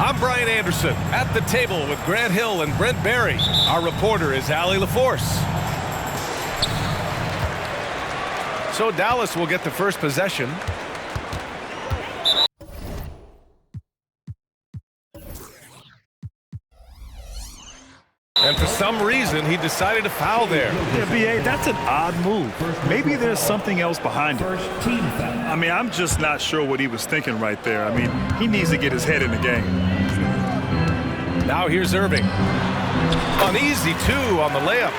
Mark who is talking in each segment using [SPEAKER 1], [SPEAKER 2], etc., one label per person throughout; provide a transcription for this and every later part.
[SPEAKER 1] I'm Brian Anderson at the table with Grant Hill and Brent Barry. Our reporter is Allie LaForce. So Dallas will get the first possession. And for some reason, he decided to foul there.
[SPEAKER 2] Yeah, B.A., that's an odd move. Maybe there's something else behind it. I mean, I'm just not sure what he was thinking right there. I mean, he needs to get his head in the game.
[SPEAKER 1] Now here's Irving. An easy two on the layup.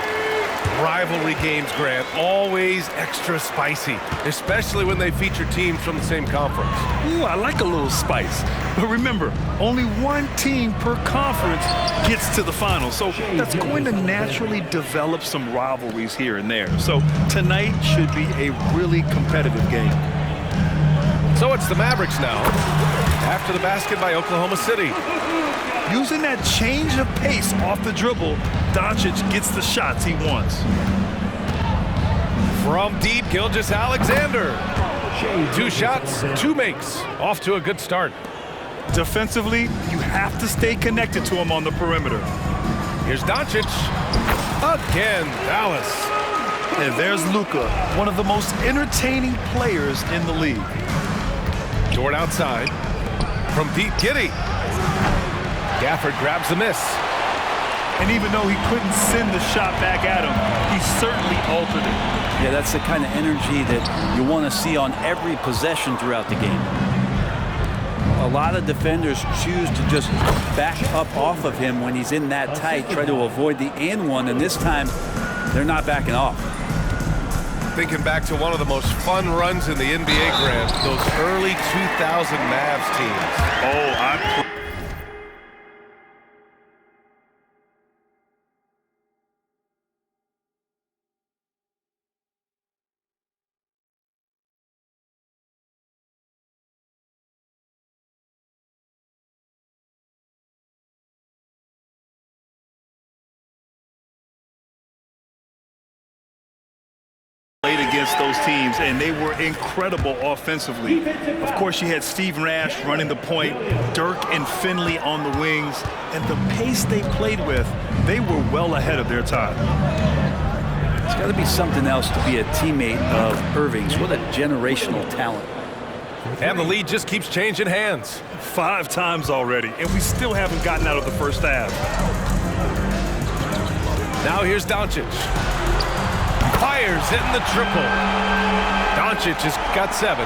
[SPEAKER 1] Rivalry games, Grant, always extra spicy, especially when they feature teams from the same conference.
[SPEAKER 2] Ooh, I like a little spice. But remember, only one team per conference gets to the final. So that's going to naturally develop some rivalries here and there. So tonight should be a really competitive game.
[SPEAKER 1] So it's the Mavericks now, after the basket by Oklahoma City.
[SPEAKER 2] Using that change of pace off the dribble, Doncic gets the shots he wants.
[SPEAKER 1] From deep, Gilgeous-Alexander. 2 shots, 2 makes. Off to a good start.
[SPEAKER 2] Defensively, you have to stay connected to him on the perimeter.
[SPEAKER 1] Here's Doncic. Again, Dallas.
[SPEAKER 2] And there's Luka, one of the most entertaining players in the league.
[SPEAKER 1] Dort outside. From deep, Giddey. Gafford grabs the miss.
[SPEAKER 2] And even though he couldn't send the shot back at him, he certainly altered it.
[SPEAKER 3] Yeah, that's the kind of energy that you want to see on every possession throughout the game. A lot of defenders choose to just back up off of him when he's in that tight, try to avoid the and one, and this time they're not backing off.
[SPEAKER 1] Thinking back to one of the most fun runs in the NBA, Grant, those early 2000 Mavs teams.
[SPEAKER 2] Played against those teams, and they were incredible offensively. Of course, you had Steve Nash running the point, Dirk and Finley on the wings, and the pace they played with, they were well ahead of their time.
[SPEAKER 3] It's got to be something else to be a teammate of Irving's. What a generational talent.
[SPEAKER 1] And the lead just keeps changing hands.
[SPEAKER 2] 5 times already, and we still haven't gotten out of the first half.
[SPEAKER 1] Now here's Doncic. Fires hitting the triple. Doncic has got 7.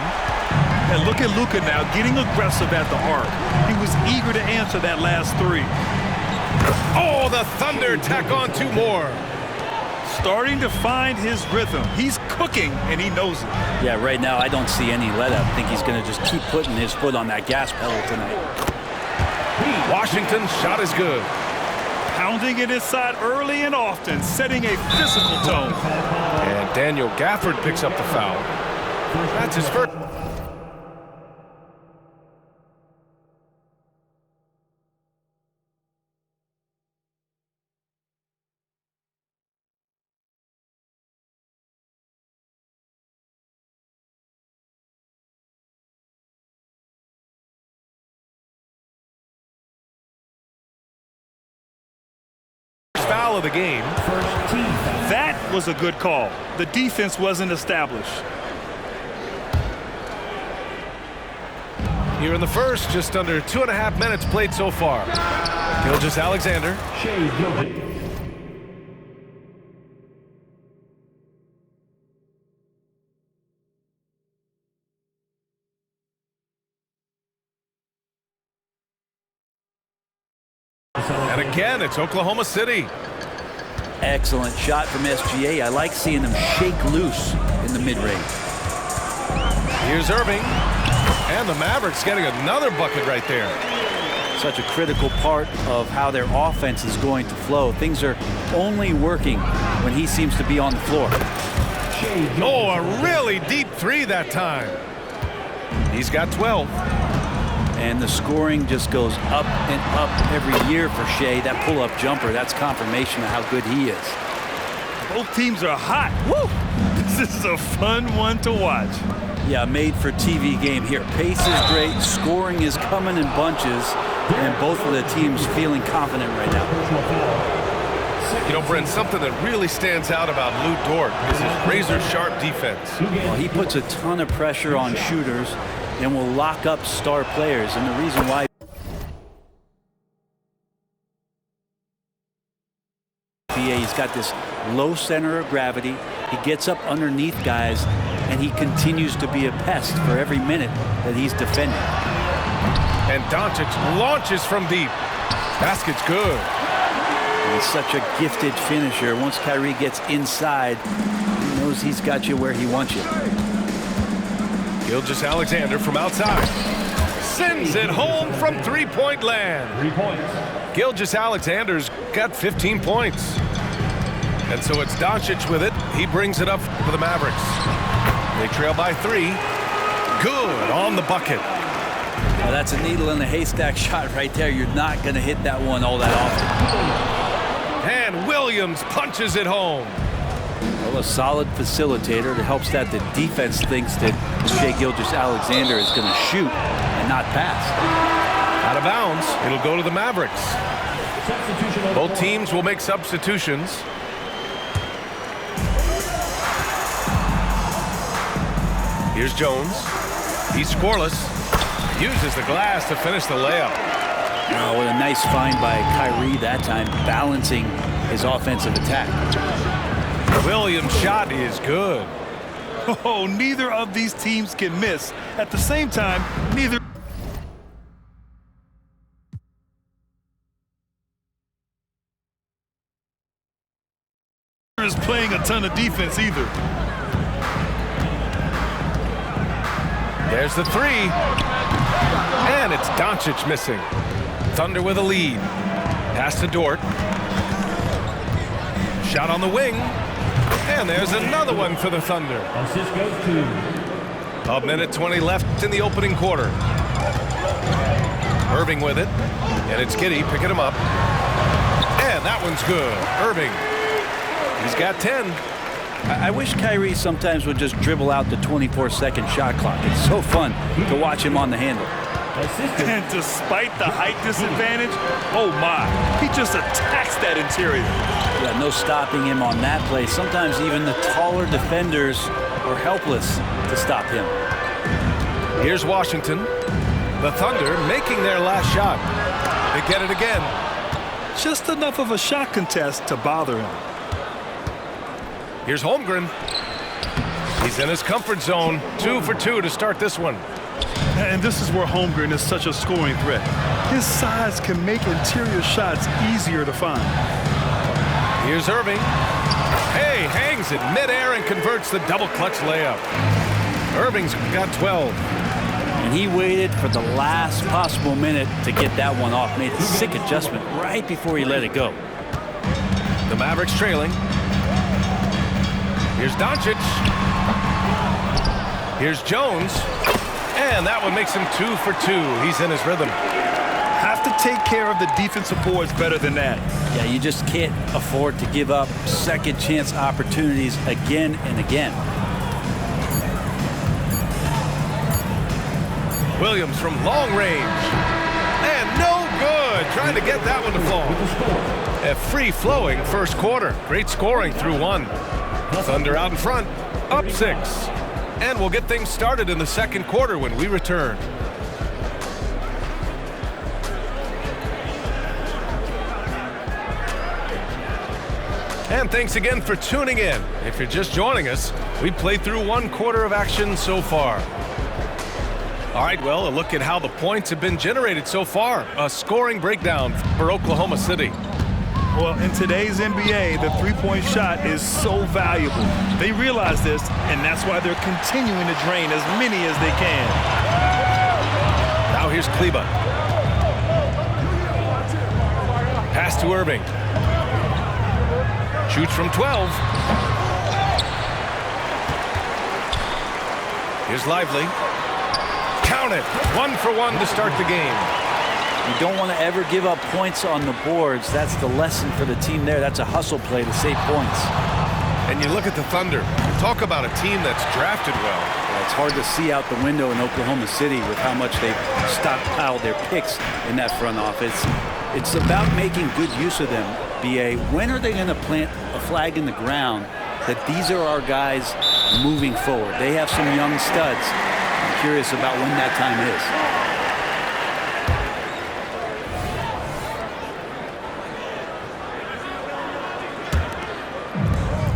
[SPEAKER 2] And look at Luka now getting aggressive at the arc. He was eager to answer that last 3.
[SPEAKER 1] Oh, the Thunder tack on 2 more.
[SPEAKER 2] Starting to find his rhythm. He's cooking, and he knows it.
[SPEAKER 3] Yeah, right now I don't see any let up. I think he's going to just keep putting his foot on that gas pedal tonight.
[SPEAKER 1] Washington's shot is good.
[SPEAKER 2] Pounding it inside early and often, setting a physical tone.
[SPEAKER 1] And Daniel Gafford picks up the foul. That's his first. Foul of the game.
[SPEAKER 2] That was a good call. The defense wasn't established.
[SPEAKER 1] Here in the first, just under 2.5 minutes played so far. Gilgeous-Alexander. And again, it's Oklahoma City.
[SPEAKER 3] Excellent shot from SGA. I like seeing them shake loose in the mid-range.
[SPEAKER 1] Here's Irving. And the Mavericks getting another bucket right there.
[SPEAKER 3] Such a critical part of how their offense is going to flow. Things are only working when he seems to be on the floor.
[SPEAKER 1] Oh, a really deep 3 that time. He's got 12.
[SPEAKER 3] And the scoring just goes up and up every year for Shea. That pull-up jumper, that's confirmation of how good he is.
[SPEAKER 2] Both teams are hot. Woo! This is a fun one to watch.
[SPEAKER 3] Yeah, made for TV game here. Pace is great, scoring is coming in bunches, and both of the teams feeling confident right now.
[SPEAKER 1] You know, Brent, something that really stands out about Lou Dort is his razor-sharp defense.
[SPEAKER 3] Well, he puts a ton of pressure on shooters and will lock up star players, and the reason why he's got this low center of gravity. He gets up underneath guys, and he continues to be a pest for every minute that he's defending.
[SPEAKER 1] And Doncic launches from deep. Basket's good.
[SPEAKER 3] He's such a gifted finisher. Once Kyrie gets inside, he knows he's got you where he wants you.
[SPEAKER 1] Gilgeous-Alexander from outside. Sends it home from three-point land.
[SPEAKER 4] 3 points.
[SPEAKER 1] Gilgeous-Alexander's got 15 points. And so it's Doncic with it. He brings it up for the Mavericks. They trail by 3. Good on the bucket.
[SPEAKER 3] Now that's a needle in the haystack shot right there. You're not going to hit that one all that often.
[SPEAKER 1] And Williams punches it home.
[SPEAKER 3] Well, a solid facilitator. It helps that the defense thinks that Shai Gilgeous-Alexander is going to shoot and not pass.
[SPEAKER 1] Out of bounds. It'll go to the Mavericks. Both teams will make substitutions. Here's Jones. He's scoreless. Uses the glass to finish the layup.
[SPEAKER 3] Oh, what a nice find by Kyrie that time, balancing his offensive attack.
[SPEAKER 1] Williams' shot is good.
[SPEAKER 2] Oh, neither of these teams can miss. At the same time, neither is playing a ton of defense either.
[SPEAKER 1] There's the 3. And it's Doncic missing. Thunder with a lead. Pass to Dort. Shot on the wing. And there's another one for the Thunder.
[SPEAKER 4] Assist goes to.
[SPEAKER 1] A minute 20 left in the opening quarter. Irving with it. And it's Giddey picking him up. And that one's good. Irving. He's got 10.
[SPEAKER 3] I wish Kyrie sometimes would just dribble out the 24-second shot clock. It's so fun to watch him on the handle.
[SPEAKER 2] And despite the height disadvantage, oh my, he just attacks that interior.
[SPEAKER 3] Yeah, no stopping him on that play. Sometimes even the taller defenders were helpless to stop him.
[SPEAKER 1] Here's Washington. The Thunder making their last shot. They get it again.
[SPEAKER 2] Just enough of a shot contest to bother him.
[SPEAKER 1] Here's Holmgren. He's in his comfort zone. 2 for 2 to start this one.
[SPEAKER 2] And this is where Holmgren is such a scoring threat. His size can make interior shots easier to find.
[SPEAKER 1] Here's Irving. Hey, hangs it midair and converts the double clutch layup. Irving's got 12.
[SPEAKER 3] And he waited for the last possible minute to get that one off. Made a sick adjustment right before he let it go.
[SPEAKER 1] The Mavericks trailing. Here's Doncic. Here's Jones. And that one makes him 2 for 2. He's in his rhythm.
[SPEAKER 2] Have to take care of the defensive boards better than that.
[SPEAKER 3] Yeah, you just can't afford to give up second chance opportunities again and again.
[SPEAKER 1] Williams from long range. And no good. Trying to get that one to fall. A free-flowing first quarter. Great scoring through 1. Thunder out in front. Up 6. And we'll get things started in the second quarter when we return. And thanks again for tuning in. If you're just joining us, we played through 1 quarter of action so far. All right, well, a look at how the points have been generated so far. A scoring breakdown for Oklahoma City.
[SPEAKER 2] Well, in today's NBA, the three-point shot is so valuable. They realize this, and that's why they're continuing to drain as many as they can.
[SPEAKER 1] Now here's Kleber. Pass to Irving. Shoots from 12. Here's Lively. Count it. 1 for 1 to start the game.
[SPEAKER 3] You don't want to ever give up points on the boards. That's the lesson for the team there. That's a hustle play to save points.
[SPEAKER 1] And you look at the Thunder. Talk about a team that's drafted well.
[SPEAKER 3] It's hard to see out the window in Oklahoma City with how much they've stockpiled their picks in that front office. It's about making good use of them, B.A. When are they going to plant a flag in the ground that these are our guys moving forward? They have some young studs. I'm curious about when that time is.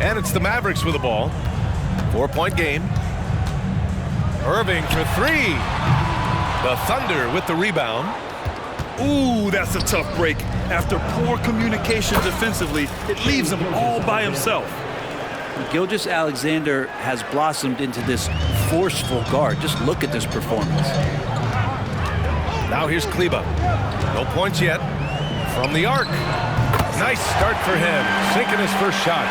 [SPEAKER 1] And it's the Mavericks with the ball. 4-point game. Irving for three. The Thunder with the rebound.
[SPEAKER 2] Ooh, that's a tough break. After poor communication defensively, it leaves him all by himself.
[SPEAKER 3] Gilgeous-Alexander has blossomed into this forceful guard. Just look at this performance.
[SPEAKER 1] Now here's Kleber. No points yet. From the arc. Nice start for him. Sinking his first shot.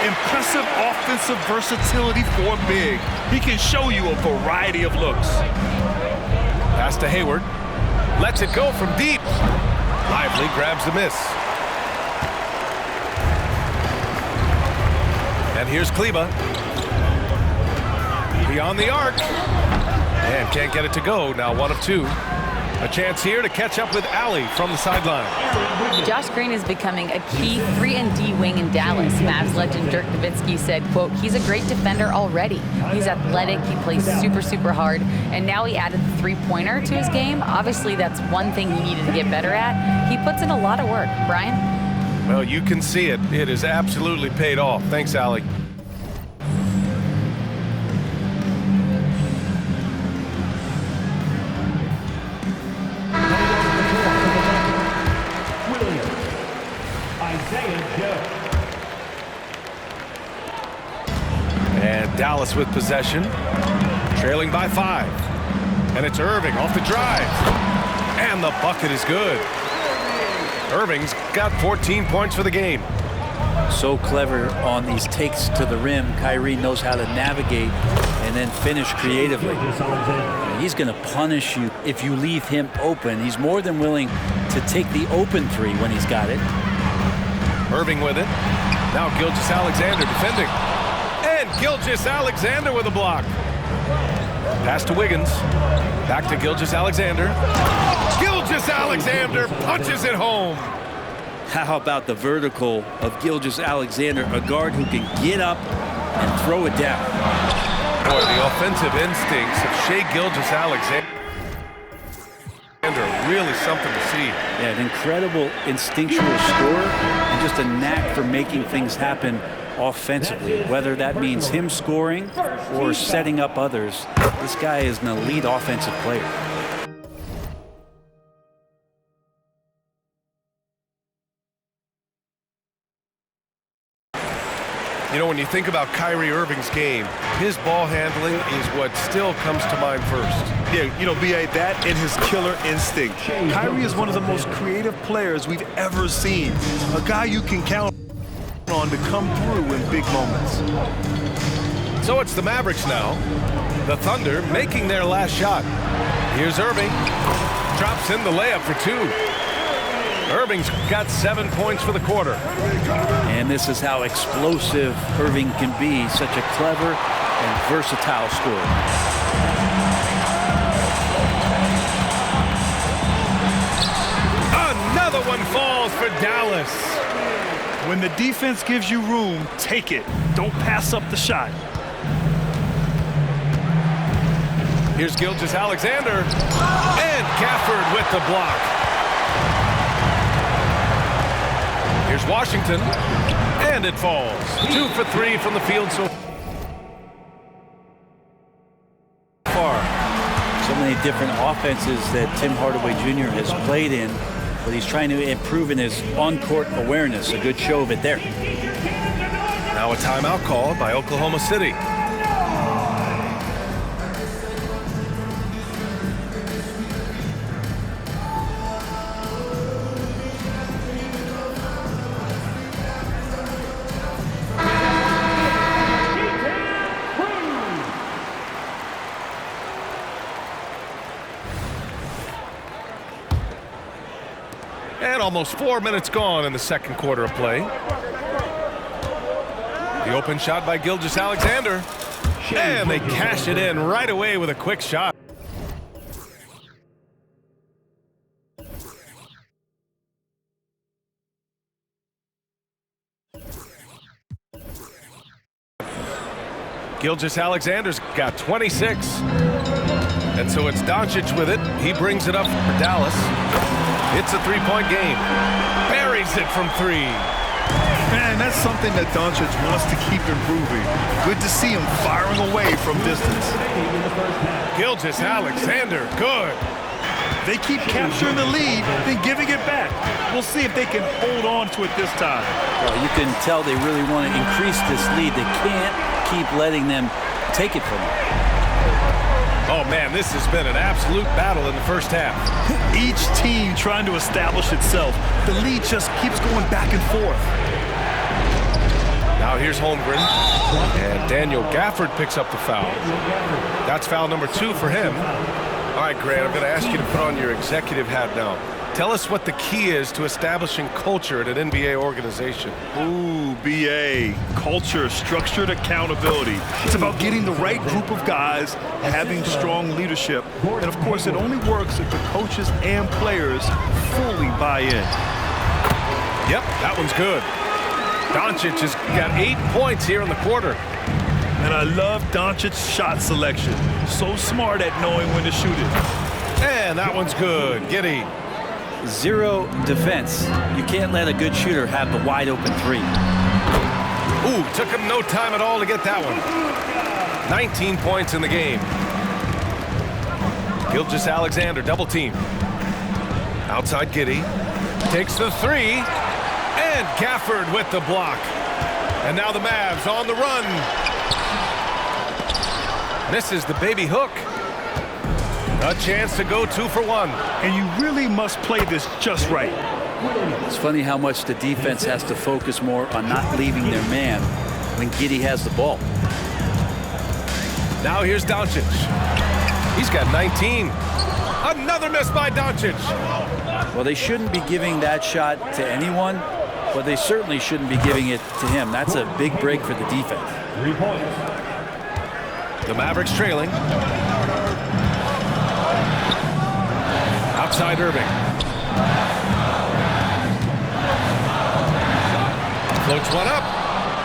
[SPEAKER 2] Impressive offensive versatility for a big. He can show you a variety of looks.
[SPEAKER 1] Pass to Hayward. Lets it go from deep. Lively grabs the miss. And here's Kleber. Beyond the arc. And can't get it to go. Now 1 of 2. A chance here to catch up with Allie from the sideline.
[SPEAKER 4] Josh Green is becoming a key 3-and-D wing in Dallas. Mavs legend Dirk Nowitzki said, quote, he's a great defender already. He's athletic, he plays super, super hard, and now he added the three-pointer to his game. Obviously, that's one thing he needed to get better at. He puts in a lot of work. Brian?
[SPEAKER 1] Well, you can see it. It is absolutely paid off. Thanks, Allie. And Dallas with possession, trailing by 5. And it's Irving off the drive. And the bucket is good. Irving's got 14 points for the game.
[SPEAKER 3] So clever on these takes to the rim. Kyrie knows how to navigate and then finish creatively. He's going to punish you if you leave him open. He's more than willing to take the open three when he's got it.
[SPEAKER 1] Irving with it. Now Gilgeous-Alexander defending. And Gilgeous-Alexander with a block. Pass to Wiggins. Back to Gilgeous-Alexander. Gilgeous-Alexander punches it home.
[SPEAKER 3] How about the vertical of Gilgeous-Alexander, a guard who can get up and throw it down.
[SPEAKER 1] Boy, the offensive instincts of Shai Gilgeous-Alexander really something to see.
[SPEAKER 3] Yeah, an incredible instinctual scorer and just a knack for making things happen offensively, whether that means him scoring or setting up others. This guy is an elite offensive player.
[SPEAKER 1] You know, when you think about Kyrie Irving's game, his ball handling is what still comes to mind first.
[SPEAKER 2] Yeah, you know, B.A., that and his killer instinct. Kyrie is one of the most creative players we've ever seen. A guy you can count on to come through in big moments.
[SPEAKER 1] So it's the Mavericks now. The Thunder making their last shot. Here's Irving. Drops in the layup for 2. Irving's got 7 points for the quarter.
[SPEAKER 3] And this is how explosive Irving can be. Such a clever and versatile scorer.
[SPEAKER 1] Another one falls for Dallas.
[SPEAKER 2] When the defense gives you room, take it. Don't pass up the shot.
[SPEAKER 1] Here's Gilgeous-Alexander. And Gafford with the block. Here's Washington, and it falls. 2 for 3 from the field so
[SPEAKER 3] far. So many different offenses that Tim Hardaway Jr. has played in, but he's trying to improve in his on-court awareness. A good show of it there.
[SPEAKER 1] Now a timeout called by Oklahoma City. And almost 4 minutes gone in the second quarter of play. The open shot by Gilgeous-Alexander. And they cash it in right away with a quick shot. Gilgeous-Alexander's got 26. And so it's Doncic with it. He brings it up for Dallas. It's a three-point game. Buries it from three.
[SPEAKER 2] Man, that's something that Doncic wants to keep improving. Good to see him firing away from distance.
[SPEAKER 1] Gilgeous-Alexander, good.
[SPEAKER 2] They keep capturing the lead, then giving it back. We'll see if they can hold on to it this time.
[SPEAKER 3] Well, you can tell they really want to increase this lead. They can't keep letting them take it from them.
[SPEAKER 1] Oh, man, this has been an absolute battle in the first half.
[SPEAKER 2] Each team trying to establish itself. The lead just keeps going back and forth.
[SPEAKER 1] Now here's Holmgren. And Daniel Gafford picks up the foul. That's foul number 2 for him. All right, Grant, I'm going to ask you to put on your executive hat now. Tell us what the key is to establishing culture at an NBA organization.
[SPEAKER 2] Ooh, BA. Culture, structured accountability. It's about getting the right group of guys, having strong leadership. And, of course, it only works if the coaches and players fully buy in.
[SPEAKER 1] Yep, that one's good. Doncic has got 8 points here in the quarter.
[SPEAKER 2] And I love Doncic's shot selection. So smart at knowing when to shoot it.
[SPEAKER 1] And that one's good. Giddey.
[SPEAKER 3] Zero defense. You can't let a good shooter have the wide open three.
[SPEAKER 1] Ooh, took him no time at all to get that one. 19 points in the game. Gilgeous-Alexander double team. Outside Giddey. Takes the three. And Gafford with the block. And now the Mavs on the run. Misses the baby hook. A chance to go 2 for 1.
[SPEAKER 2] And you really must play this just right.
[SPEAKER 3] It's funny how much the defense has to focus more on not leaving their man when Giddey has the ball.
[SPEAKER 1] Now here's Doncic. He's got 19. Another miss by Doncic.
[SPEAKER 3] Well, they shouldn't be giving that shot to anyone, but they certainly shouldn't be giving it to him. That's a big break for the defense.
[SPEAKER 5] 3 points.
[SPEAKER 1] The Mavericks trailing. Outside Irving. Floats one up.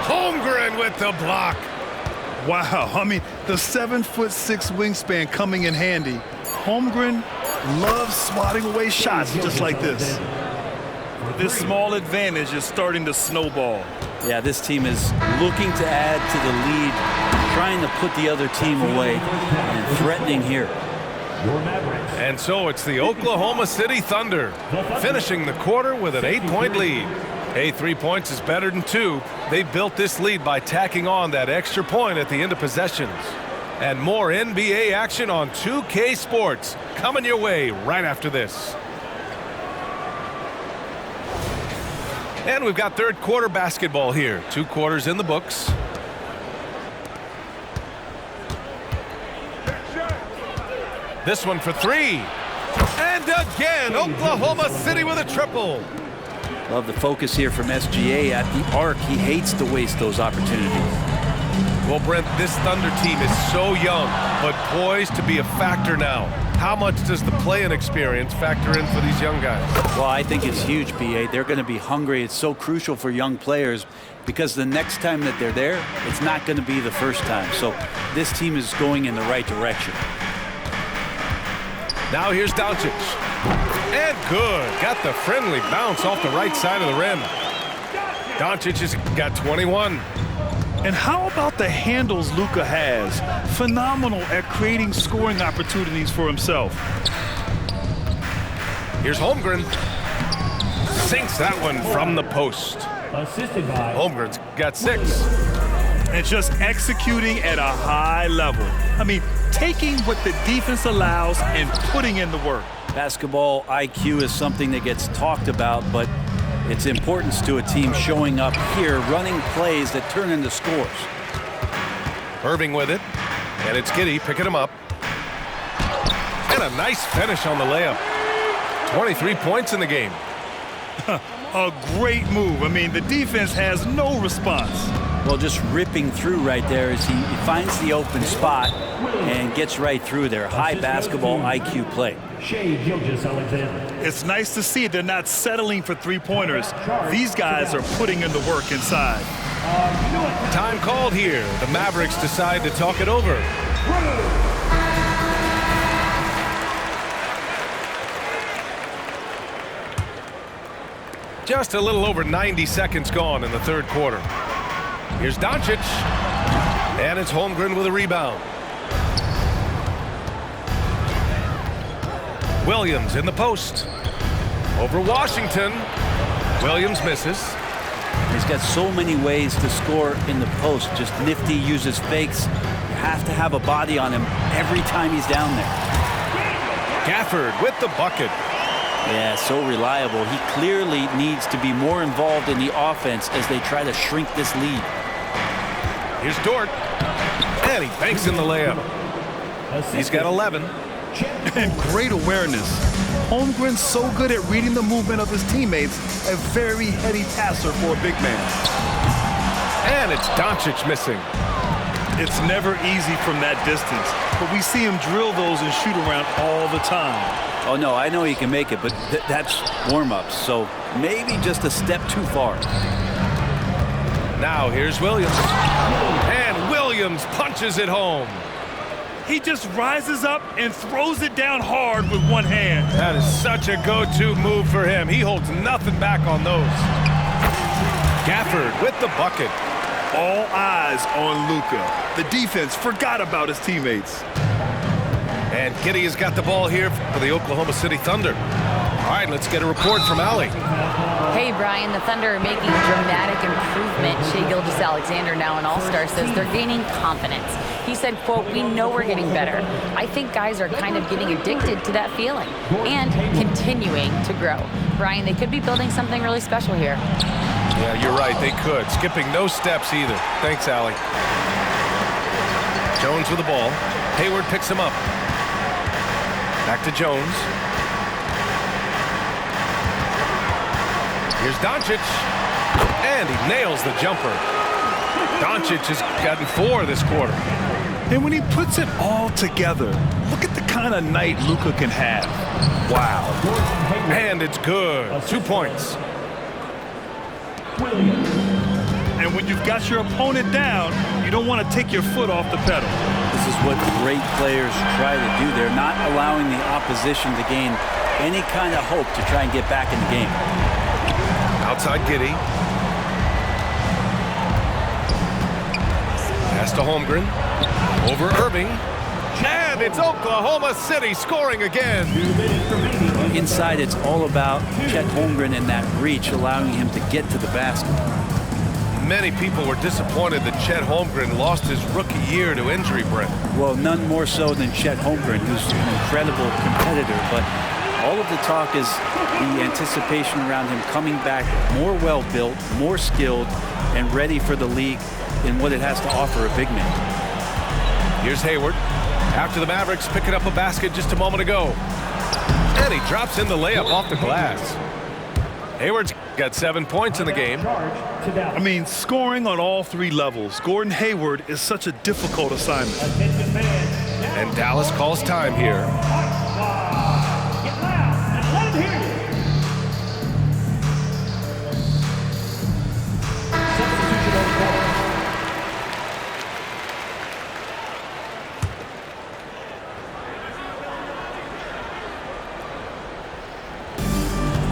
[SPEAKER 1] Holmgren with the block.
[SPEAKER 2] Wow, I mean, the 7'6" wingspan coming in handy. Holmgren loves swatting away shots just like this. This small advantage is starting to snowball.
[SPEAKER 3] Yeah, this team is looking to add to the lead, trying to put the other team away, and threatening here.
[SPEAKER 1] And so it's the Oklahoma City Thunder finishing the quarter with an 8-point lead. Hey, 3 points is better than 2. They built this lead by tacking on that extra point at the end of possessions. And more NBA action on 2K Sports coming your way right after this. And we've got third quarter basketball here. 2 quarters in the books. This one for 3. And again, Oklahoma City with a triple.
[SPEAKER 3] Love the focus here from SGA at the arc. He hates to waste those opportunities.
[SPEAKER 1] Well, Brent, this Thunder team is so young, but poised to be a factor now. How much does the play-in experience factor in for these young guys?
[SPEAKER 3] Well, I think it's huge, BA. They're going to be hungry. It's so crucial for young players because the next time that they're there, it's not going to be the first time. So this team is going in the right direction.
[SPEAKER 1] Now here's Doncic. And good. Got the friendly bounce off the right side of the rim. Doncic has got 21.
[SPEAKER 2] And how about the handles Luka has? Phenomenal at creating scoring opportunities for himself.
[SPEAKER 1] Here's Holmgren. Sinks that one from the post.
[SPEAKER 5] Assisted by
[SPEAKER 1] Holmgren's got 6.
[SPEAKER 2] And just executing at a high level. I mean, taking what the defense allows and putting in the work.
[SPEAKER 3] Basketball IQ is something that gets talked about, but its importance to a team showing up here, running plays that turn into scores.
[SPEAKER 1] Irving with it. And it's Giddey picking him up. And a nice finish on the layup. 23 points in the game.
[SPEAKER 2] A great move. I mean, the defense has no response.
[SPEAKER 3] Well, just ripping through right there as he finds the open spot and gets right through there. High basketball IQ play.
[SPEAKER 5] Shea Gilgeous-Alexander.
[SPEAKER 2] It's nice to see they're not settling for three-pointers. These guys are putting in the work inside.
[SPEAKER 1] Time called here. The Mavericks decide to talk it over. Just a little over 90 seconds gone in the third quarter. Here's Doncic. And it's Holmgren with a rebound. Williams in the post. Over Washington. Williams misses.
[SPEAKER 3] He's got so many ways to score in the post. Just nifty, uses fakes. You have to have a body on him every time he's down there.
[SPEAKER 1] Gafford with the bucket.
[SPEAKER 3] Yeah, so reliable. He clearly needs to be more involved in the offense as they try to shrink this lead.
[SPEAKER 1] Here's Dort. And he banks in the layup. He's got 11.
[SPEAKER 2] And great awareness. Holmgren's so good at reading the movement of his teammates, a very heady passer for a big man.
[SPEAKER 1] And it's Doncic missing.
[SPEAKER 2] It's never easy from that distance, but we see him drill those and shoot around all the time.
[SPEAKER 3] Oh, no, I know he can make it, but that's warm-ups, so maybe just a step too far.
[SPEAKER 1] Now here's Williams. And Williams punches it home.
[SPEAKER 2] He just rises up and throws it down hard with one hand.
[SPEAKER 1] That is such a go-to move for him. He holds nothing back on those. Gafford with the bucket.
[SPEAKER 2] All eyes on Luka. The defense forgot about his teammates.
[SPEAKER 1] And Giddey has got the ball here for the Oklahoma City Thunder. All right, let's get a report from Allie.
[SPEAKER 4] Hey, Brian, the Thunder are making dramatic improvement. Shea Gilgeous-Alexander, now an all-star, says they're gaining confidence. He said, quote, "We know we're getting better. I think guys are kind of getting addicted to that feeling and continuing to grow." Brian, they could be building something really special here.
[SPEAKER 1] Yeah, you're right, they could. Skipping no steps either. Thanks, Allie. Jones with the ball. Hayward picks him up. Back to Jones. Here's Doncic. And he nails the jumper. Doncic has gotten 4 this quarter.
[SPEAKER 2] And when he puts it all together, look at the kind of night Luka can have. Wow.
[SPEAKER 1] And it's good. 2 points.
[SPEAKER 2] And when you've got your opponent down, you don't want to take your foot off the pedal.
[SPEAKER 3] This is what great players try to do. They're not allowing the opposition to gain any kind of hope to try and get back in the game.
[SPEAKER 1] Outside Giddey. Pass to Holmgren. Over Irving. And it's Oklahoma City scoring again.
[SPEAKER 3] Inside, it's all about Chet Holmgren and that reach, allowing him to get to the basket.
[SPEAKER 1] Many people were disappointed that Chet Holmgren lost his rookie year to injury, Brent.
[SPEAKER 3] Well, none more so than Chet Holmgren, who's an incredible competitor. But all of the talk is the anticipation around him coming back more well-built, more skilled, and ready for the league in what it has to offer a big man.
[SPEAKER 1] Here's Hayward. After the Mavericks picking up a basket just a moment ago. And he drops in the layup off the glass. Hayward's got 7 points in the game.
[SPEAKER 2] I mean, scoring on all 3 levels. Gordon Hayward is such a difficult assignment.
[SPEAKER 1] And Dallas calls time here.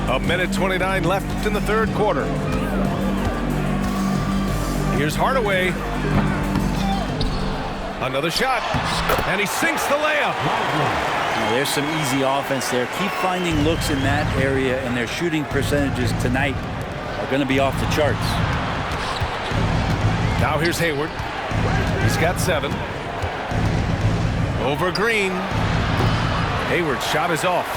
[SPEAKER 1] A minute 29 left in the third quarter. Here's Hardaway. Another shot. And he sinks the layup.
[SPEAKER 3] Now, there's some easy offense there. Keep finding looks in that area, and their shooting percentages tonight are going to be off the charts.
[SPEAKER 1] Now here's Hayward. He's got 7. Over Green. Hayward's shot is off.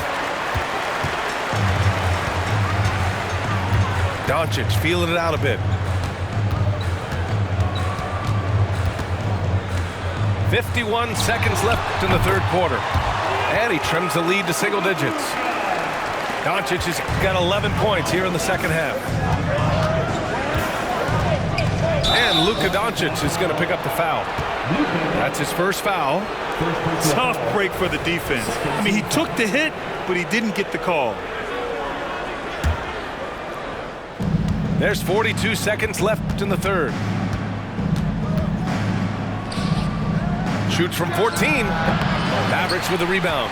[SPEAKER 1] Doncic feeling it out a bit. 51 seconds left in the third quarter. And he trims the lead to single digits. Doncic has got 11 points here in the second half. And Luka Doncic is going to pick up the foul. That's his first foul.
[SPEAKER 2] Tough break for the defense. I mean, he took the hit, but he didn't get the call.
[SPEAKER 1] There's 42 seconds left in the third. Shoots from 14. Mavericks with a rebound.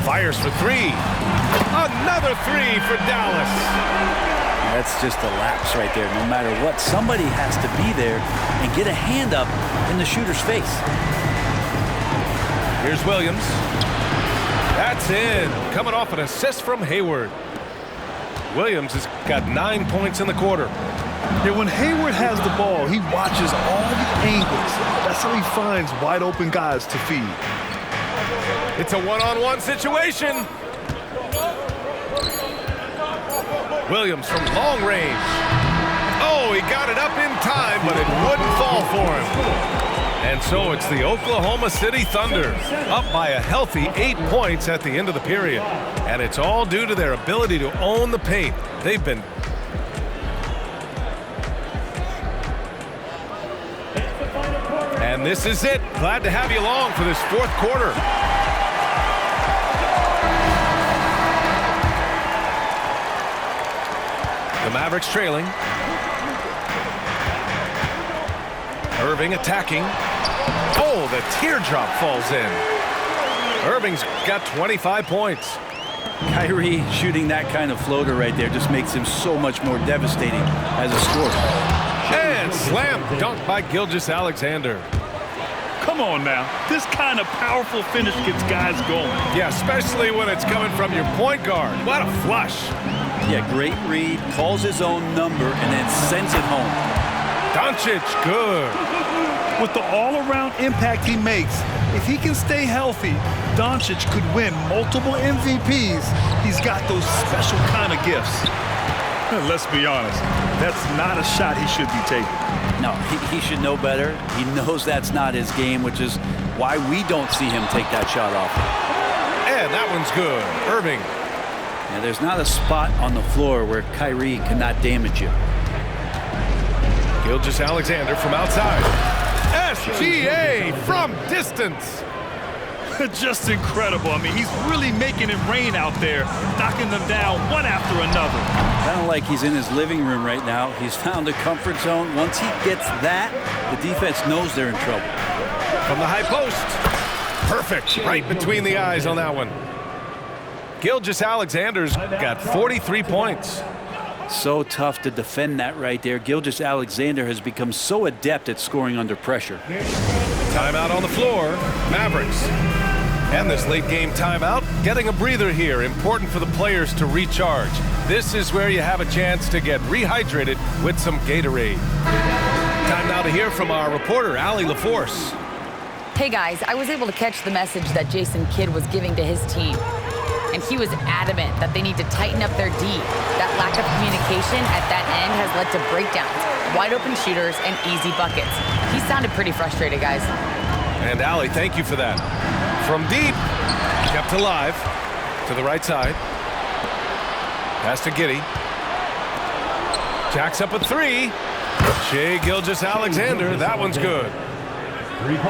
[SPEAKER 1] Fires for three. Another three for Dallas.
[SPEAKER 3] That's just a lapse right there. No matter what, somebody has to be there and get a hand up in the shooter's face.
[SPEAKER 1] Here's Williams. That's in. Coming off an assist from Hayward. Williams has got 9 points in the quarter.
[SPEAKER 2] Yeah, when Hayward has the ball, he watches all the angles. That's how he finds wide open guys to feed.
[SPEAKER 1] It's a one-on-one situation. Williams from long range. Oh, he got it up in time, but it wouldn't fall for him. And so it's the Oklahoma City Thunder up by a healthy 8 points at the end of the period. And it's all due to their ability to own the paint. They've been... And this is it. Glad to have you along for this fourth quarter. The Mavericks trailing. Irving attacking. Oh, the teardrop falls in. Irving's got 25 points.
[SPEAKER 3] Kyrie shooting that kind of floater right there just makes him so much more devastating as a scorer.
[SPEAKER 1] And slam dunk by Gilgeous-Alexander.
[SPEAKER 2] Come on now. This kind of powerful finish gets guys going.
[SPEAKER 1] Yeah, especially when it's coming from your point guard. What a flush.
[SPEAKER 3] Yeah, great read, calls his own number, and then sends it home.
[SPEAKER 1] Doncic, good.
[SPEAKER 2] With the all-around impact he makes, if he can stay healthy, Doncic could win multiple MVPs. He's got those special kind of gifts. Let's be honest, that's not a shot he should be taking.
[SPEAKER 3] No, he should know better. He knows that's not his game, which is why we don't see him take that shot off.
[SPEAKER 1] And that one's good. Irving.
[SPEAKER 3] Yeah, there's not a spot on the floor where Kyrie cannot damage you.
[SPEAKER 1] Gilgeous-Alexander from outside. SGA from distance.
[SPEAKER 2] Just incredible. I mean, he's really making it rain out there, knocking them down one after another.
[SPEAKER 3] Kind of like he's in his living room right now. He's found a comfort zone. Once he gets that, the defense knows they're in trouble.
[SPEAKER 1] From the high post. Perfect. Right between the eyes on that one. Gilgeous-Alexander's got 43 points.
[SPEAKER 3] So tough to defend that right there. Gilgeous-Alexander has become so adept at scoring under pressure.
[SPEAKER 1] Timeout on the floor. Mavericks. And this late game timeout, getting a breather here. Important for the players to recharge. This is where you have a chance to get rehydrated with some Gatorade. Time now to hear from our reporter, Allie LaForce.
[SPEAKER 4] Hey guys, I was able to catch the message that Jason Kidd was giving to his team. And he was adamant that they need to tighten up their D. That lack of communication at that end has led to breakdowns, wide open shooters, and easy buckets. He sounded pretty frustrated, guys.
[SPEAKER 1] And Allie, thank you for that. From deep, kept alive to the right side. Pass to Giddey. Jacks up a three. Shai Gilgeous-Alexander, that one's good.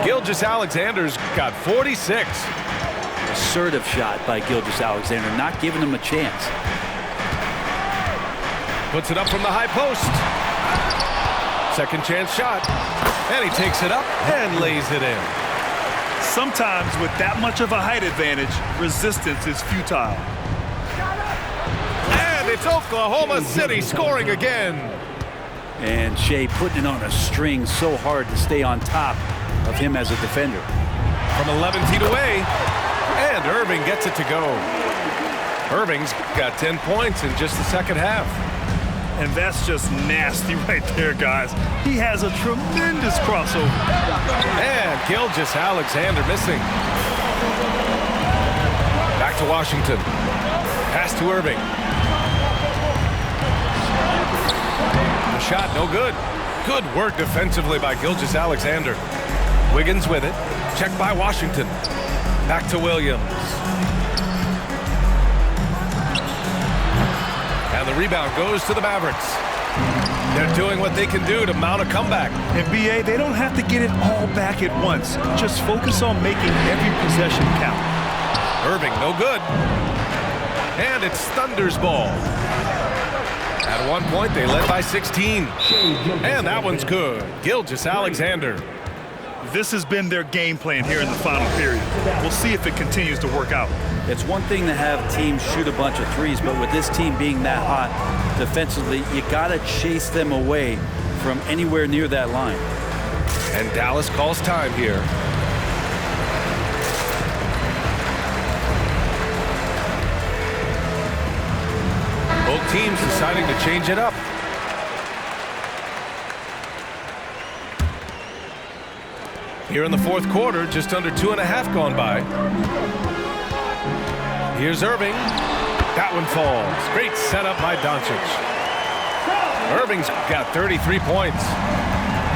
[SPEAKER 1] Gilgeous-Alexander's got 46.
[SPEAKER 3] Assertive shot by Gilgeous-Alexander, not giving him a chance.
[SPEAKER 1] Puts it up from the high post. Second chance shot. And he takes it up and lays it in.
[SPEAKER 2] Sometimes with that much of a height advantage, resistance is futile.
[SPEAKER 1] And it's Oklahoma City scoring again.
[SPEAKER 3] And Shai putting it on a string so hard to stay on top of him as a defender.
[SPEAKER 1] From 11 feet away. And Irving gets it to go. Irving's got 10 points in just the second half.
[SPEAKER 2] And that's just nasty right there, guys. He has a tremendous crossover.
[SPEAKER 1] And Gilgeous-Alexander missing. Back to Washington. Pass to Irving. The shot, no good. Good work defensively by Gilgeous-Alexander. Wiggins with it. Checked by Washington. Back to Williams. And And the rebound goes to the Mavericks. They're doing what they can do to mount a comeback.
[SPEAKER 2] And BA, they don't have to get it all back at once. Just focus on making every possession count.
[SPEAKER 1] Irving, no good. And it's Thunder's ball. At one point, they led by 16. And that one's good. Gilgeous-Alexander.
[SPEAKER 2] This has been their game plan here in the final period. We'll see if it continues to work out.
[SPEAKER 3] It's one thing to have teams shoot a bunch of threes, but with this team being that hot defensively, you got to chase them away from anywhere near that line.
[SPEAKER 1] And Dallas calls time here. Both teams deciding to change it up. Here in the fourth quarter, just under 2.5 gone by. Here's Irving. That one falls. Great setup by Doncic. Irving's got 33 points.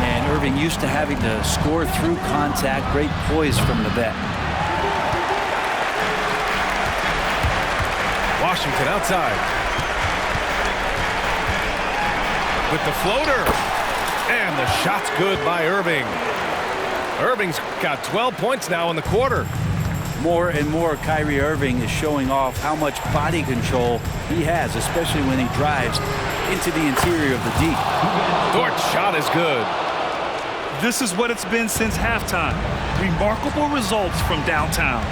[SPEAKER 3] And Irving used to having to score through contact. Great poise from the vet.
[SPEAKER 1] Washington outside. With the floater. And the shot's good by Irving. Irving's got 12 points now in the quarter.
[SPEAKER 3] More and more, Kyrie Irving is showing off how much body control he has, especially when he drives into the interior of the D.
[SPEAKER 1] Dort's shot is good.
[SPEAKER 2] This is what it's been since halftime. Remarkable results from downtown.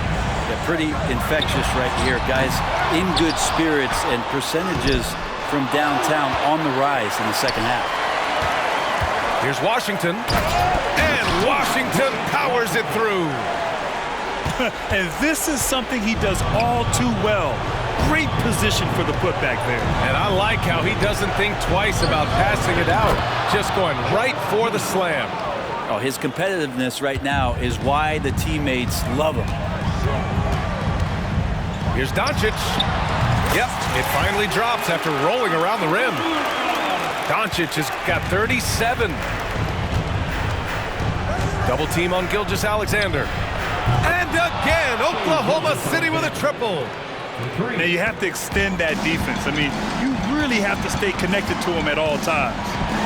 [SPEAKER 3] Yeah, pretty infectious right here, guys. In good spirits and percentages from downtown on the rise in the second half.
[SPEAKER 1] Here's Washington. And Washington powers it through.
[SPEAKER 2] And this is something he does all too well. Great position for the putback there.
[SPEAKER 1] And I like how he doesn't think twice about passing it out. Just going right for the slam.
[SPEAKER 3] Oh, his competitiveness right now is why the teammates love him.
[SPEAKER 1] Here's Doncic. Yep, it finally drops after rolling around the rim. Doncic has got 37. Double team on Gilgeous-Alexander. And again, Oklahoma City with a triple.
[SPEAKER 2] Now you have to extend that defense. I mean, you really have to stay connected to him at all times.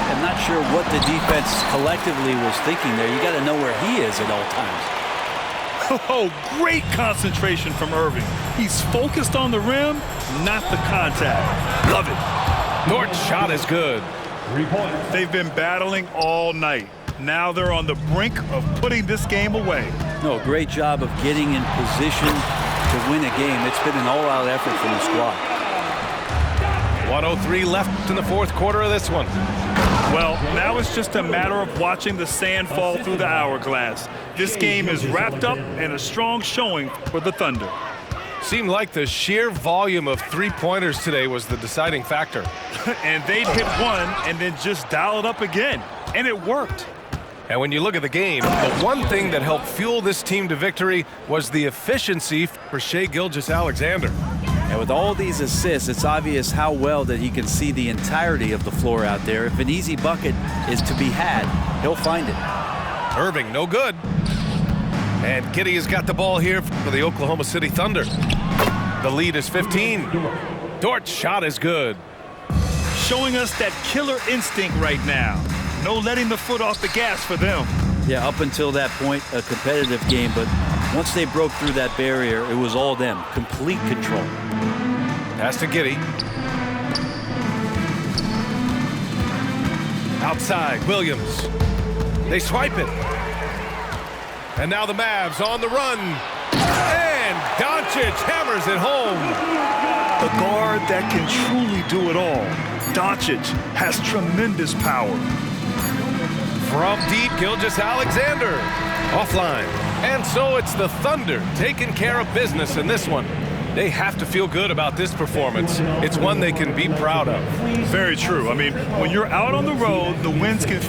[SPEAKER 3] I'm not sure what the defense collectively was thinking there. You got to know where he is at all times.
[SPEAKER 2] Oh, great concentration from Irving. He's focused on the rim, not the contact. Love it.
[SPEAKER 1] Dort's shot is good.
[SPEAKER 5] 3 points.
[SPEAKER 2] They've been battling all night. Now they're on the brink of putting this game away.
[SPEAKER 3] No, great job of getting in position to win a game. It's been an all-out effort from the squad.
[SPEAKER 1] 1:03 left in the fourth quarter of this one.
[SPEAKER 2] Well, now it's just a matter of watching the sand fall through the hourglass. This game is wrapped up and a strong showing for the Thunder.
[SPEAKER 1] Seemed like the sheer volume of three-pointers today was the deciding factor.
[SPEAKER 2] And they'd hit one and then just dial it up again. And it worked.
[SPEAKER 1] And when you look at the game, the one thing that helped fuel this team to victory was the efficiency for Shai Gilgeous-Alexander.
[SPEAKER 3] And with all these assists, it's obvious how well that he can see the entirety of the floor out there. If an easy bucket is to be had, he'll find it.
[SPEAKER 1] Irving, no good. And Giddey has got the ball here for the Oklahoma City Thunder. The lead is 15. Dort's shot is good.
[SPEAKER 2] Showing us that killer instinct right now. No letting the foot off the gas for them.
[SPEAKER 3] Yeah, up until that point, a competitive game, but once they broke through that barrier, it was all them. Complete control.
[SPEAKER 1] Pass to Giddey. Outside, Williams. They swipe it. And now the Mavs on the run. And Doncic hammers it home.
[SPEAKER 2] A guard that can truly do it all. Doncic has tremendous power.
[SPEAKER 1] From deep, Gilgeous-Alexander. Offline. And so it's the Thunder taking care of business in this one. They have to feel good about this performance. It's one they can be proud of.
[SPEAKER 2] Very true. I mean, when you're out on the road, the wins can